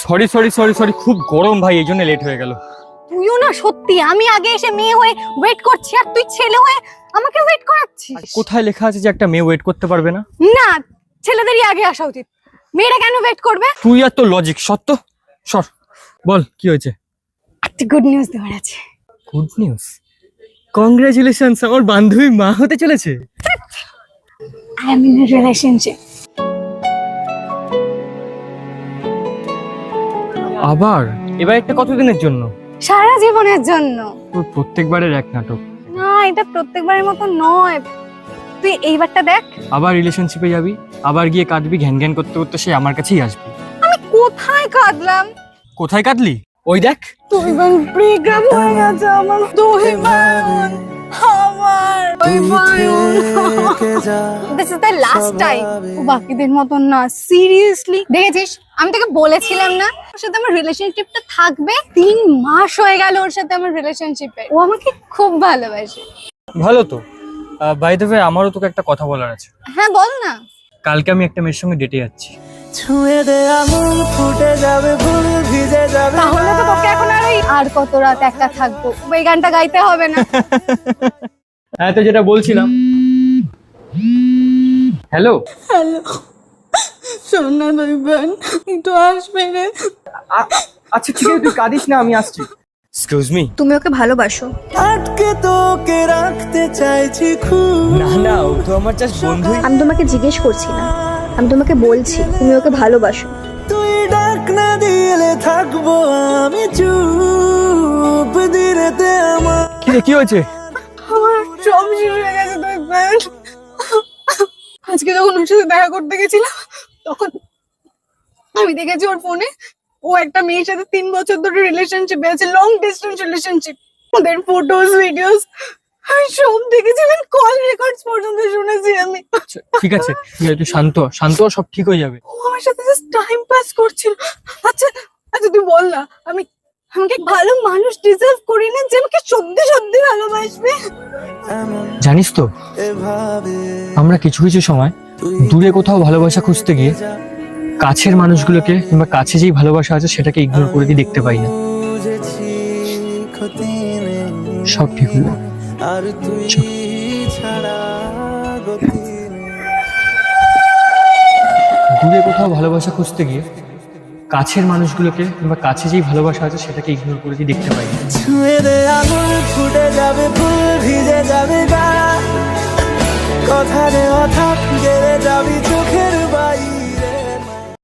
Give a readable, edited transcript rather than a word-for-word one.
Sorry sorry sorry sorry, খুব গরম ভাই, এই জন্য লেট হয়ে গেল। তুইও না সত্যি, আমি আগে এসে মেয়ে হয়ে ওয়েট করছি আর তুই ছেলে হয়ে আমাকে ওয়েট করাচ্ছিস। কোথায় লেখা আছে যে একটা মেয়ে ওয়েট করতে পারবে না? না, ছেলেদেরই আগে আসা উচিত, মেয়েরা কেন ওয়েট করবে? তুই আর তো লজিক, সত্য সর, বল কি হয়েছে? একটা গুড নিউজ দেওয়ার আছে। Good news? কংগ্রাচুলেশনস, আমার বান্ধবী মা হতে চলেছে। I am in a relationship. আবার? এবার একটা কতদিনের জন্য? সারা জীবনের জন্য। তোর প্রত্যেকবারের এক নাটক। না, এটা প্রত্যেকবারের মতো নয়, তুই এইবারটা দেখ। আবার রিলেশনশিপে যাবি, আবার গিয়ে কাঁদবি, ঘ্যান ঘ্যান করতে করতে সে আমার কাছেই আসবি। আমি কোথায় কাঁদলাম? কোথায় কাঁদলি? ওই দেখ। তুই বান ব্রেকআপ হয়ে গেছে আমার, তুই বান আমার ওই বায়ন। This is the last time. ও বাকিদের মতন না, সিরিয়াসলি। দেখেছিস, আমি তোকে বলেছিলাম না ওর সাথে আমার রিলেশনশিপটা থাকবে। 3 মাস হয়ে গেল ওর সাথে আমার রিলেশনশিপে। ও আমাকে খুব ভালোবাসে। ভালো তো। বাই দ্য ওয়ে, আমারও তোকে একটা কথা বলার আছে। হ্যাঁ বল না। কালকে আমি একটা মেয়ের সঙ্গে ডেটে যাচ্ছি। ছুঁয়ে দে আঙুল, ফুটে যাবে ফুল, ভিজে যাবে। তাহলে তো তোকে এখন আর কত রাত একা থাকবো, ওই গানটা গাইতে হবে না। হ্যাঁ, তো যেটা বলছিলাম। হ্যালো হ্যালো, শোন না তুই বোন, একটু আসবে রে। আচ্ছা ঠিক আছে, তুই কাঁদিস না, আমি আসছি। Excuse me. তুমি ওকে ভালোবাসো? আটকে তোকে রাখতে চাইছি খুব। না না, ও তো আমার জাস্ট বন্ধুই। আমি তোমাকে জিজ্ঞেস করছি না, আমি তোমাকে বলছি তুমি ওকে ভালোবাসো। তুই ডাক না দিলে থাকবো আমি চুপ, দিনেতে আমার। কি রে, কি হয়েছে? আমার সব শেষ হয়ে গেছে তুই বোন। আজকে যখন ওর সাথে দেখা করতে গেছিলাম, তখন আমি দেখেছি ওর ফোনে ও একটা মেয়ের সাথে 3 বছর ধরে রিলেশনশিপে আছে, লং ডিস্টেন্স রিলেশনশিপ। ওদের ফটোস, ভিডিওস আমি সব দেখেছি, আমি কল রেকর্ডস পর্যন্ত শুনেছি আমি। ঠিক আছে তুই শান্ত হ, শান্ত হ, সব ঠিক হয়ে যাবে। ও আমার সাথে জাস্ট টাইম পাস করছিল। আচ্ছা আচ্ছা, তুই বল না, আমাকে ভালো মানুষ ডিজার্ভ করি না যে আমাকে সত্যি সত্যি ভালোবাসবে? জানিস তো, এভাবে আমরা কিছু কিছু সময় দূরে কোথাও ভালোবাসা খুঁজতে গিয়ে কাছের মানুষগুলোকে কিংবা কাছে যেই ভালোবাসা আছে সেটাকে ইগনোর করে দিয়ে দেখতে পাই না। বুঝেছি ক্ষতি নেই, সব ঠিক হলো। আর তুই ছাড়া গতি নেই। দূরে কোথাও ভালোবাসা খুঁজতে গিয়ে কাছের মানুষগুলোকে কিংবা কাছে যেই ভালোবাসা আছে সেটাকে ইগনোর করে দিয়ে দেখতে পাই না। ছুঁয়ে দে আঙুল, ফুটে যাবে ফুল, ভিজে যাবে গা। কথা রে অথাপ, গেলে যাবি চোখের বাই।